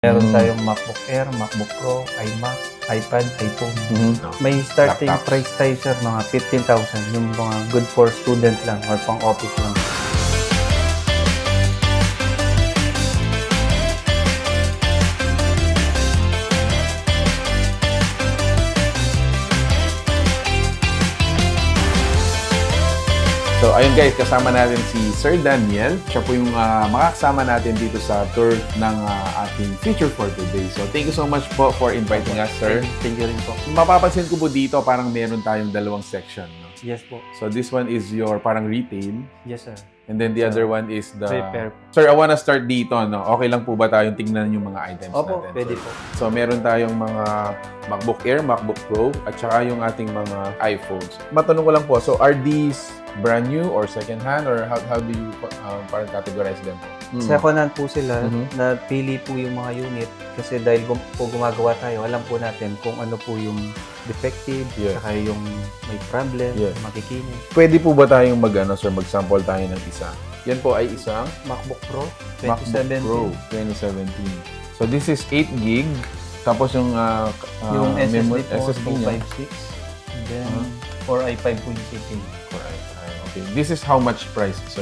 Meron tayong MacBook Air, MacBook Pro, iMac, iPad, iPhone. May starting price tayo, sir, mga 15,000. Yung mga good for student lang or pang office lang. So, ayun guys, kasama natin si Sir Daniel. Siya po yung makakasama natin dito sa tour ng ating feature for today. So, thank you so much po for inviting us, sir. Thank you rin po. Mapapansin ko po dito, parang meron tayong dalawang section. No? Yes po. So, this one is your parang retail. Yes, sir. And then the other one is the... Repair. Sir, I wanna start dito, no? Okay lang po ba tayong tingnan yung mga items Opo, natin? pwede sir? po. So, meron tayong mga MacBook Air, MacBook Pro, at saka yung ating mga iPhones. Matanong ko lang po, so are these brand new or second hand, or how do you parang categorize them po? Second hand po sila, napili po yung mga unit kasi dahil po gumagawa tayo, alam po natin kung ano po yung defective, saka yung may problem, makikinig. Pwede po ba tayong sir, mag-sample tayo ng isa? Yan po ay isang MacBook Pro 2017. MacBook Pro 2017. So this is 8 gig, tapos yung SSD po, 256, and then 4i5 po yung CPU. 4i5. Okay. This is how much price, sir?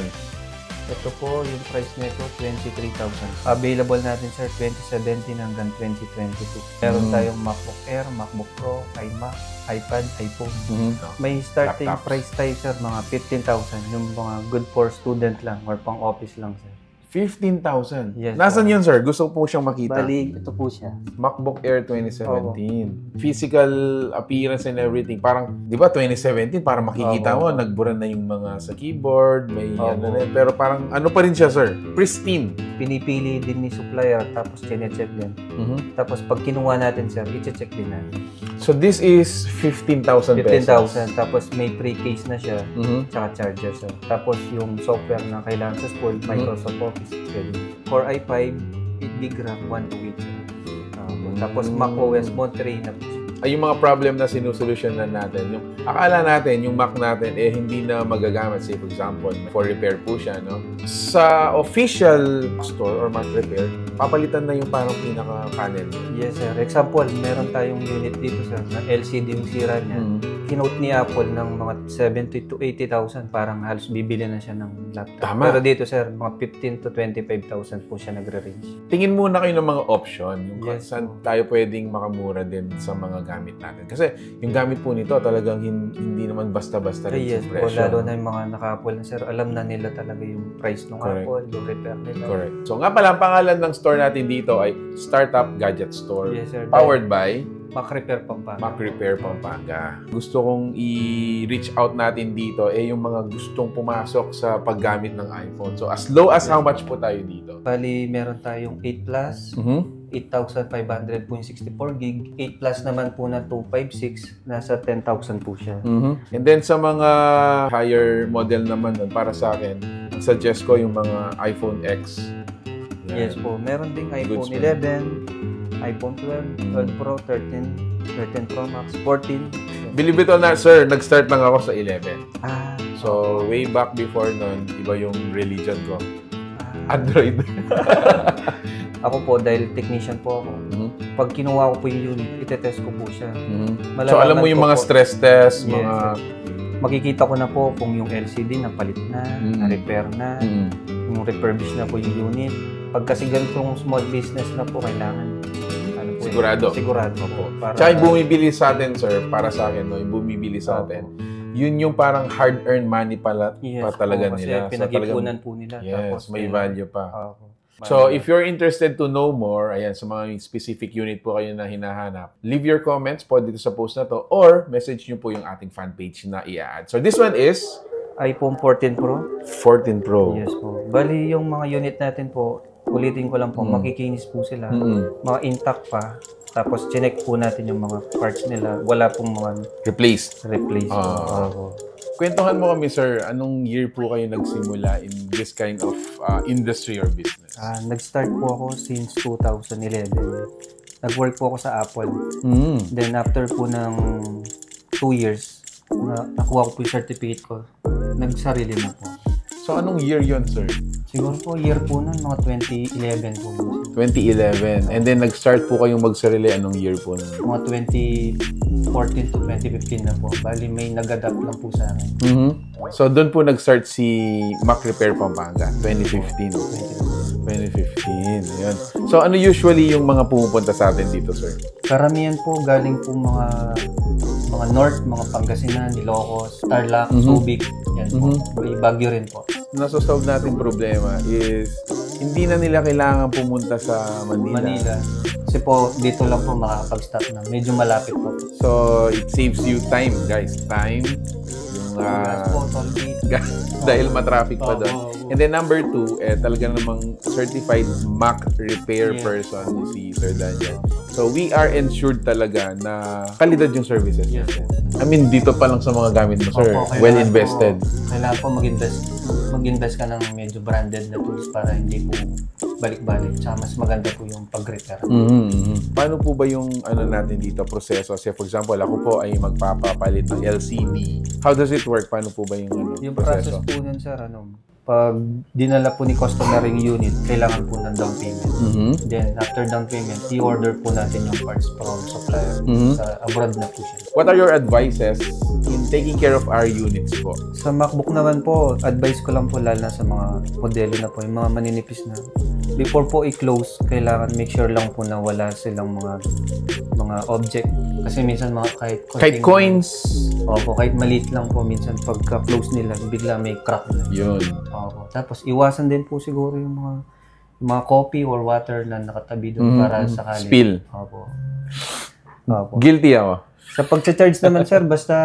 Ito po, yung price nito, 23,000. Available natin, sir, 2017 hanggang 2022. Meron tayong MacBook Air, MacBook Pro, iMac, iPad, iPhone. May starting price tayo, sir, mga 15,000. Yung mga good for student lang or pang office lang, sir. 15,000? Yes. Nasaan yun, sir? Gusto ko po siyang makita. Bali, ito po siya. MacBook Air 2017. Physical appearance and everything. Parang, di ba, 2017, parang makikita mo, nagbura na yung mga sa keyboard, may ano na. Pero parang, ano pa rin siya, sir? Pristine. Pinipili din ni supplier, tapos chinecheck din. Tapos, pag kinuha natin, sir, i-check din natin. So, this is 15,000 pesos. 15,000. Tapos, may pre-case na siya, tsaka charger, sir. Tapos, yung software na kailangan sa school, Microsoft Office. Core i5, 8 gig RAM, 128. Tapos Mac OS Monterey na po. Ay, yung mga problem na sinusolusyonan natin, yung akala natin, yung Mac natin, hindi na magagamit. Say, for example, for repair po siya, no? Sa official store or Mac repair, papalitan na yung parang pinaka-panel. Yes, sir. Example, meron tayong unit dito, sir, na LCD yung sira niya. Kinote ni Apple ng mga 70 to 80,000, parang halos bibili na siya ng laptop. Tama. Pero dito, sir, mga 15 to 25,000 po siya nagre-range. Tingin muna kayo ng mga option, yung saan tayo pwedeng makamura din sa mga gamit natin. Kasi yung gamit po nito talagang hindi naman basta-basta rin sa presyo. Lalo na yung mga naka-Apple, sir, alam na nila talaga yung price ng Apple, yung repair nila. Correct. So nga pala, ang pangalan ng store natin dito ay Startup Gadget Store. Yes, sir. Powered by Mac Repair Pampanga. Mac Repair Pampanga. Gusto kong i-reach out natin dito yung mga gustong pumasok sa paggamit ng iPhone. So as low as how much po tayo dito? Bali, meron tayong 8 Plus, 8,500 po yung 64 gig. 8 Plus naman po na 256, nasa 10,000 po siya. And then sa mga higher model naman nun, para sa akin, suggest ko yung mga iPhone X. Yan. Yes po. Meron ding iPhone 11, iPhone 12, 12 Pro, 13 Pro Max, 14. Believe it or not, sir, nag-start lang ako sa 11. So, way back before nun, iba yung religion ko. Android. Ako po, dahil technician po ako, pag kinuha ko po yung unit, itetest ko po siya. So, alam mo yung mga stress test, mga... Makikita ko na po kung yung LCD napalit na, na-repair na, yung refurbish na po yung unit. Pag kasi ganitong small business na po, kailangan sigurado. Sigurado po. Tsaka yung bumibili sa atin, sir, para sa akin, no, yung bumibili sa atin, yun yung parang hard-earned money pa talaga nila. Kasi pinag-ipunan po nila. Yes, may value pa. So, if you're interested to know more, ayan, sa mga specific unit po kayo na hinahanap, leave your comments po dito sa post na to or message nyo po yung ating fan page na i-add. So, this one is iPhone 14 Pro. 14 Pro. Yes po. Bali, yung mga unit natin po, ulitin ko lang po, makikinis po sila. Mga intact pa. Tapos, chinek po natin yung mga parts nila. Wala pong mga replaced. Kwentuhan mo kami, sir, anong year po kayo nagsimula in this kind of industry or business? Nag-start po ako since 2011. Nag-work po ako sa Apple. Then after po ng 2 years, nakuha ko po yung certificate ko. Nagsarili na po. So anong year yon, sir? Siguro po year po nun, mga 2011 po. 2011. And then, nag-start po kayong magsarili. Anong year po? Mga 2014 to 2015 na po. Bali, may nag-adapt lang po sa akin. So, doon po nag-start si Mac Repair Pampanga, 2015. 2015. Ayun. So, ano usually yung mga pumupunta sa atin dito, sir? Karamihan po galing po mga North, mga Pangasinan, Ilocos, Tarlac, Subic. Yan po. May Baguio rin po. Nasosolve natin problema is hindi na nila kailangan pumunta sa Manila. Kasi po, dito lang po makakapag-stop na. Medyo malapit po. So, it saves you time, guys. Time. Yung, Gas po, toll gate. dahil matraffic pa doon. And then number 2, talaga namang certified Mac repair person si Sir Daniel. So, we are ensured talaga na kalidad yung services. Yes, I mean, dito pa lang sa mga gamit mo, sir. Well invested. Kailangan po mag-invest ka ng medyo branded na tools para hindi po balik-balik. Tsaka mas maganda po yung pag-repair. Paano po ba yung natin dito, proseso? Say, for example, ako po ay magpapapalit ng LCD. How does it work? Paano po ba yung Yung proseso? process po nun, sir, pag dinala po ni customer yung unit, kailangan po ng down payment. Then, after down payment, i-order po natin yung parts from supplier. Sa abroad na po siya. What are your advices in taking care of our units po? Sa MacBook naman po, advice ko lang po lalo na sa mga modelo na po, yung mga maninipis na. Before po i-close, kailangan make sure lang po na wala silang mga object. Kasi minsan kahit coins. Opo, kahit maliit lang po, minsan pagka-close nila, bigla may crack na. Yun. Opo. Tapos iwasan din po siguro yung mga coffee or water na nakatabi doon para sakali. Spill. Opo. Guilty ako. Sa pag-charge naman, sir, basta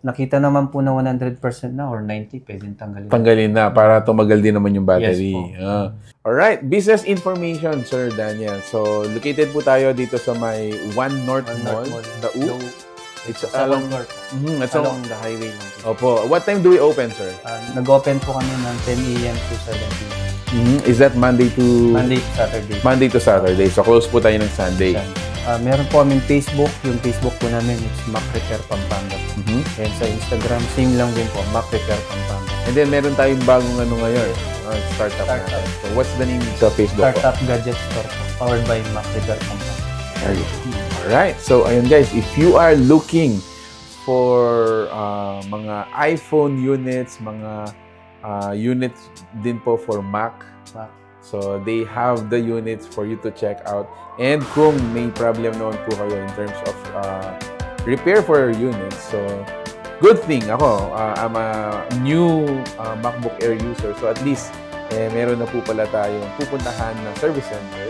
nakita naman po na 100% na or 90, pwedeng tanggalin. Tanggalin na para tumagal din naman yung battery. Yes po. Alright, business information, Sir Daniel. So, located po tayo dito sa may One North Mall, Dau. It's along North. it's Along the highway lang po. Opo. What time do we open, sir? Nag-open po kami ng 10 a.m. to 7 p.m. Is that Monday to Saturday. Monday to Saturday. So, close po tayo ng Sunday. Meron po kami Facebook. Yung Facebook po namin is Mac Repair Pampanga. And sa Instagram, same lang din po, Mac Repair Pampanga. And then, meron tayong bagong ngayon. Startup. So, what's the name sa Facebook po? Startup Gadget Store po, powered by Mac Repair Pampanga. Alright. So, ayun guys, if you are looking for mga iPhone units, mga units din po for Mac. So, they have the units for you to check out. And kung may problem naman po kayo in terms of repair for your units, so, good thing ako, I'm a new MacBook Air user. So, at least, meron na po pala tayong pupuntahan na service center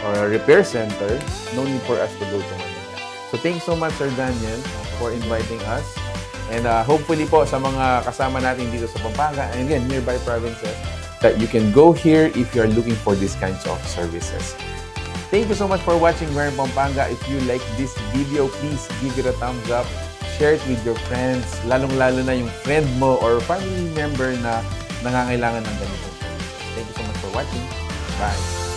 or repair center. No need for us to go to Manila. So, thanks so much, Sir Daniel, for inviting us. And hopefully po, sa mga kasama natin dito sa Pampanga, and again, nearby provinces, that you can go here if you're looking for these kinds of services. Thank you so much for watching Where in Pampanga. If you like this video, please give it a thumbs up. Share it with your friends, lalong-lalo na yung friend mo or family member na nangangailangan ng ganito. Thank you so much for watching. Bye!